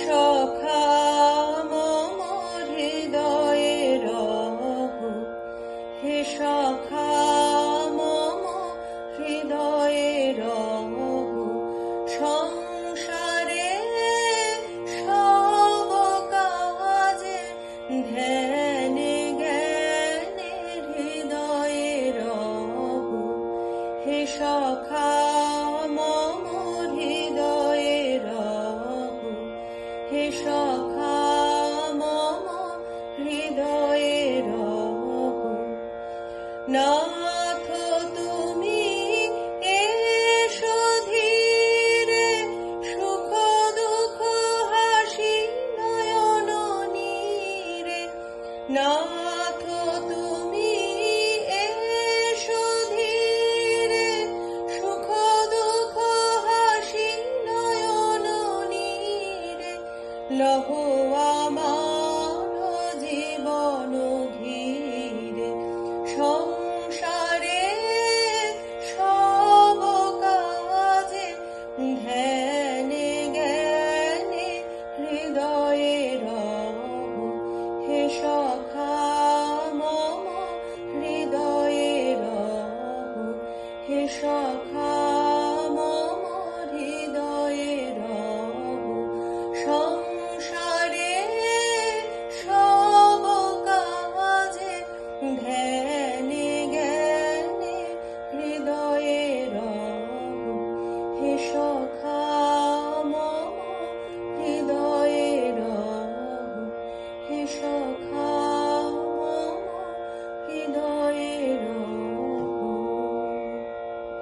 সখা মম হৃদয়ে রহ, হে সখা মম হৃদয়ে রহ। সংসারে সব কাজে ধ্যানে জ্ঞানে হৃদয়ে রহ, হে সখা মম হৃদয়ে রহ, হে সখা মম হৃদয়ে রহ। নাথ তুমি এসো ধীরে, সুখ দুঃখ হাসি নয়ন নীরে। নাথ তুমি এসো ধীরে, সুখ দুঃখ হাসি নয়ন নীরে। লহ আমার জীবন ধীরে, সংসারে সব কাজে ধ্যানে জ্ঞানে হৃদয়ে রহ, হে সখা মম হৃদয়ে রহ, হে সখা